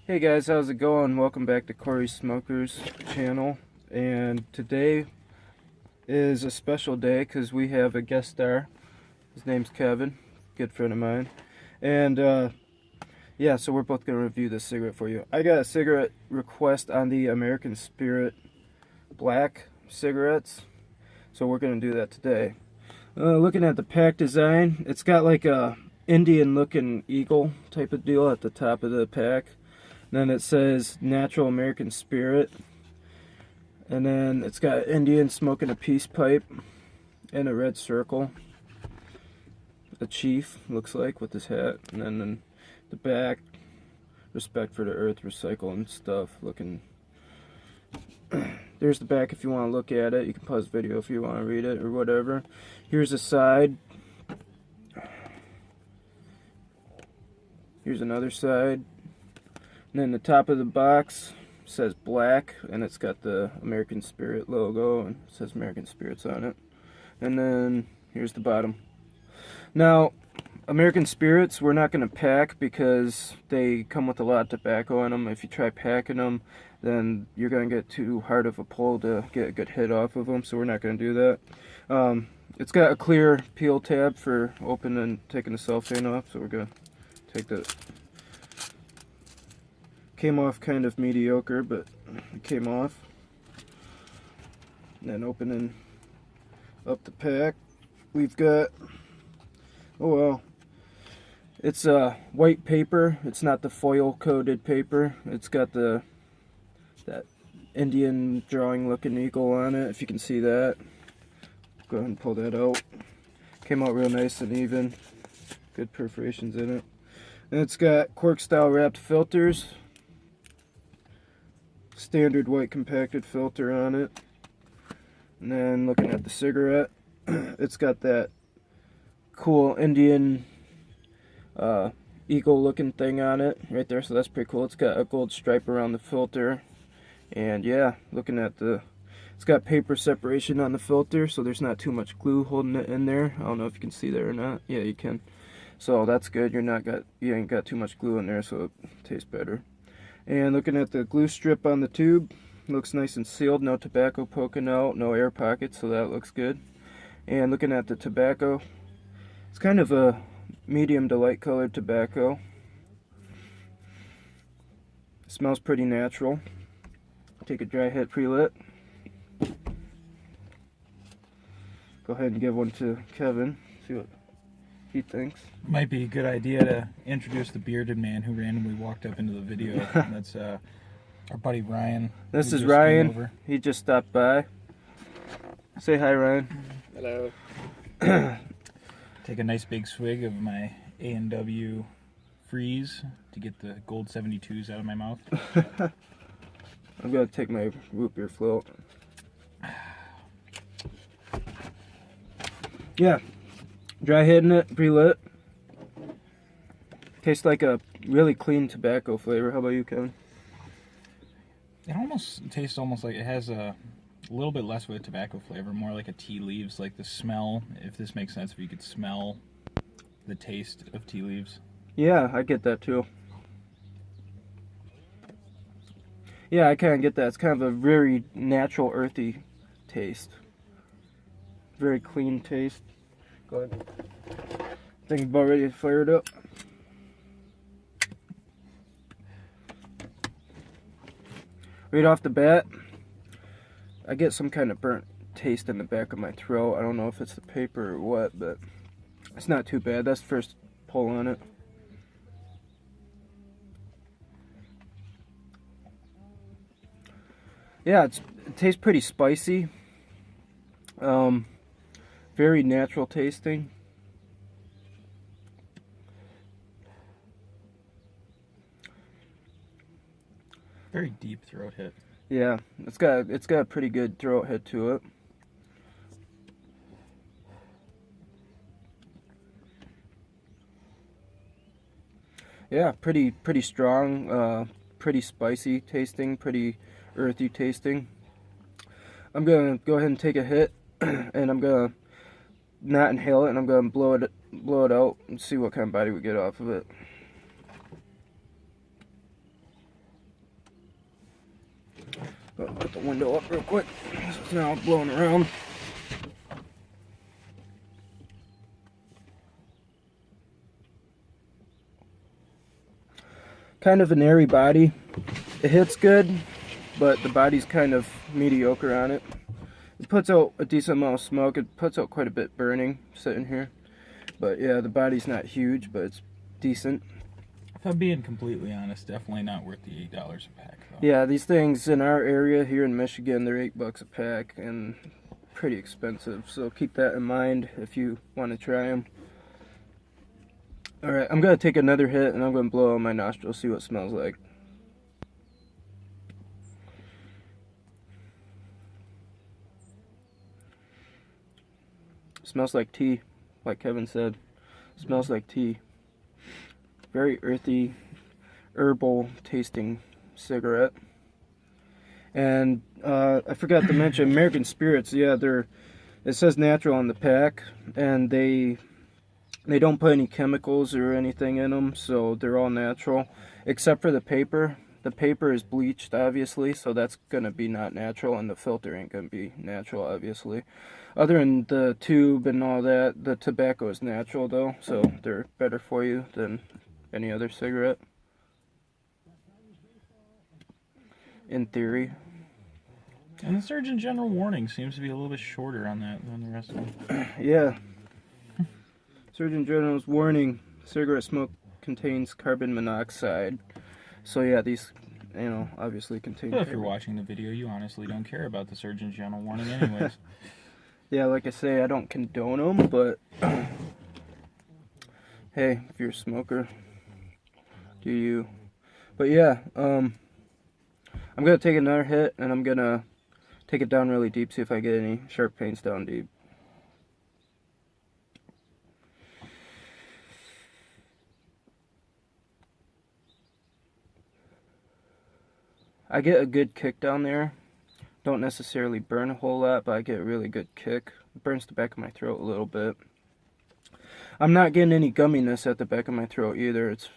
Hey guys, how's it going? Welcome back to Corey Smokers channel. And today is a special day because we have a guest star. His name's Kevin, good friend of mine. And yeah, so we're both going to review this cigarette for you. I got a cigarette request on the American Spirit Black cigarettes, so we're going to do that today. Looking at the pack design, it's got like a Indian looking eagle type of deal at the top of the pack. Then it says Natural American Spirit. And then it's got Indian smoking a peace pipe and a red circle. A chief, looks like, with his hat. And then in the back, respect for the earth, recycle and stuff. Looking. There's the back if you want to look at it. You can pause the video if you want to read it or whatever. Here's the side. Here's another side. And then the top of the box says black, and it's got the American Spirit logo, and it says American Spirits on it. And then here's the bottom. Now, American Spirits we're not going to pack because they come with a lot of tobacco in them. If you try packing them, then you're going to get too hard of a pull to get a good hit off of them, so we're not going to do that. It's got a clear peel tab for opening and taking the cellophane off, so we're going to take the... Came off kind of mediocre, but it came off. And then opening up the pack, we've got, oh well, it's white paper. It's not the foil coated paper. It's got that Indian drawing looking eagle on it, if you can see that. Go ahead and pull that out. Came out real nice and even. Good perforations in it. And it's got cork style wrapped filters. Standard white compacted filter on it. And then looking at the cigarette, it's got that cool Indian eagle looking thing on it right there, so that's pretty cool. It's got a gold stripe around the filter. And yeah, looking at it's got paper separation on the filter, so there's not too much glue holding it in there. I don't know if you can see that or not. Yeah, you can. So that's good. You ain't got too much glue in there, so it tastes better. And looking at the glue strip on the tube, looks nice and sealed, no tobacco poking out, no air pockets, so that looks good. And looking at the tobacco, it's kind of a medium to light colored tobacco. It smells pretty natural. Take a dry hit pre-lit. Go ahead and give one to Kevin, see what he thinks. Might be a good idea to introduce the bearded man who randomly walked up into the video. That's our buddy Ryan. This is Ryan. He just stopped by. Say hi, Ryan. Hello. Take a nice big swig of my A&W Freeze to get the gold 72s out of my mouth. I'm gonna take my root beer float. Yeah. Dry hitting it, pre-lit. Tastes like a really clean tobacco flavor. How about you, Kevin? It almost tastes like it has a little bit less of a tobacco flavor, more like a tea leaves, like the smell, if this makes sense, if you could smell the taste of tea leaves. Yeah, I get that too. Yeah, I kind of get that. It's kind of a very natural, earthy taste. Very clean taste. Go ahead. I think I'm about ready to fire it up. Right off the bat, I get some kind of burnt taste in the back of my throat. I don't know if it's the paper or what, but it's not too bad. That's the first pull on it. Yeah, it tastes pretty spicy. Very natural tasting. Very deep throat hit. Yeah, it's got a pretty good throat hit to it. Yeah, pretty strong, pretty spicy tasting, pretty earthy tasting. I'm gonna go ahead and take a hit, and I'm gonna not inhale it, and I'm gonna blow it out and see what kind of body we get off of it. Put the window up real quick. It's now blowing around. Kind of an airy body. It hits good, but the body's kind of mediocre on it. It puts out a decent amount of smoke. It puts out quite a bit burning sitting here. But yeah, the body's not huge, but it's decent. If I'm being completely honest, definitely not worth the $8 a pack, though. Yeah, these things in our area here in Michigan, they're $8 a pack and pretty expensive. So keep that in mind if you want to try them. Alright, I'm going to take another hit and I'm going to blow on my nostril, see what it smells like. Smells like tea, like Kevin said. Smells like tea. Very earthy, herbal tasting cigarette. And I forgot to mention American Spirits. Yeah, it says natural on the pack, and they don't put any chemicals or anything in them, so they're all natural, except for the paper. The paper is bleached, obviously, so that's gonna be not natural, and the filter ain't gonna be natural, obviously. Other than the tube and all that, the tobacco is natural though, so they're better for you than any other cigarette, in theory. And the Surgeon General warning seems to be a little bit shorter on that than the rest of them. Yeah. Surgeon General's warning: cigarette smoke contains carbon monoxide. So yeah, these, obviously contain. But if you're watching the video, you honestly don't care about the Surgeon General warning, anyways. Yeah, like I say, I don't condone them, but hey, if you're a smoker, do you? But yeah, I'm gonna take another hit, and I'm gonna take it down really deep, see if I get any sharp pains down deep. I get a good kick down there. Don't necessarily burn a whole lot, but I get a really good kick. It burns the back of my throat a little bit. I'm not getting any gumminess at the back of my throat either. It's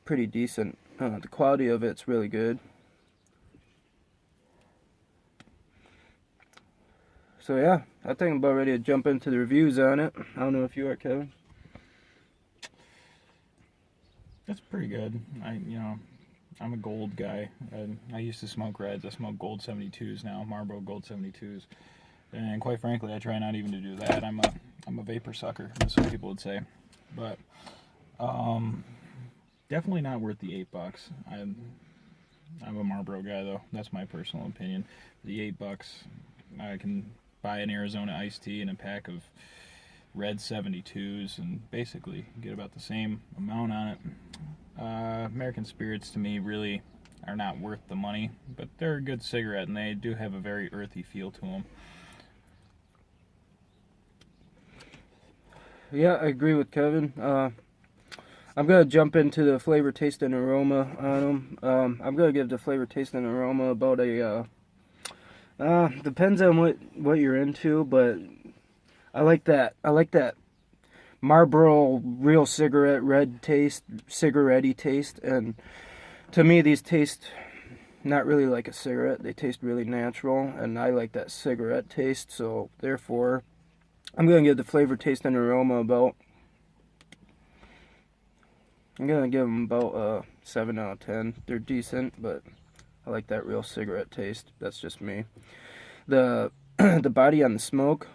pretty decent. The quality of it's really good. So yeah, I think I'm about ready to jump into the reviews on it. I don't know if you are, Kevin. That's pretty good. I'm a gold guy. I used to smoke reds. I smoke gold 72s now, Marlboro gold 72s. And quite frankly, I try not even to do that. I'm a vapor sucker, as some people would say. But definitely not worth the $8. I'm a Marlboro guy though. That's my personal opinion. The $8, I can buy an Arizona iced tea and a pack of red 72s and basically get about the same amount on it. American Spirits to me really are not worth the money, but they're a good cigarette and they do have a very earthy feel to them. Yeah, I agree with Kevin. I'm going to jump into the flavor, taste, and aroma on them. I'm going to give the flavor, taste, and aroma about a... depends on what you're into, but I like that. I like that Marlboro real cigarette red taste, cigarette-y taste, and to me these taste not really like a cigarette. They taste really natural, and I like that cigarette taste, so therefore I'm going to give the flavor, taste, and aroma about... I'm going to give them about a 7 out of 10. They're decent, but I like that real cigarette taste. That's just me. The body on the smoke...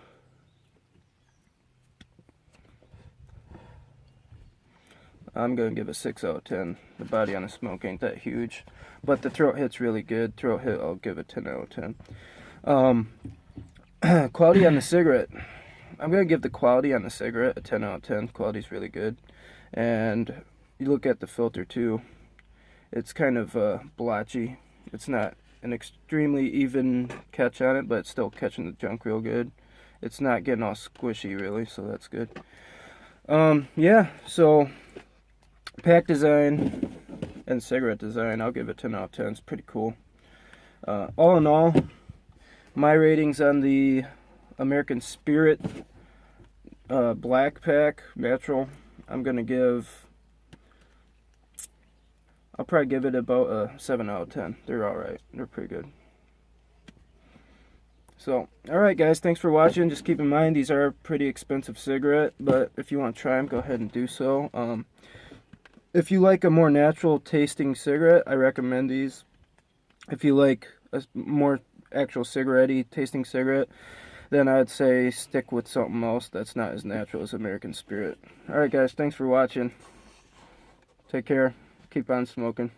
I'm going to give a 6 out of 10. The body on the smoke ain't that huge. But the throat hit's really good. Throat hit, I'll give a 10 out of 10. Quality on the cigarette. I'm going to give the quality on the cigarette a 10 out of 10. Quality's really good. And you look at the filter too. It's kind of blotchy. It's not an extremely even catch on it, but it's still catching the junk real good. It's not getting all squishy really, so that's good. Yeah, so... pack design and cigarette design, I'll give it 10 out of 10. It's pretty cool. All in all, my ratings on the American Spirit Black Pack Natural, I'm going to give I'll probably give it about a 7 out of 10. They're alright. They're pretty good. So, alright guys, thanks for watching. Just keep in mind, these are a pretty expensive cigarette, but if you want to try them, go ahead and do so. If you like a more natural tasting cigarette, I recommend these. If you like a more actual cigarette-y tasting cigarette, then I'd say stick with something else that's not as natural as American Spirit. Alright guys, thanks for watching. Take care. Keep on smoking.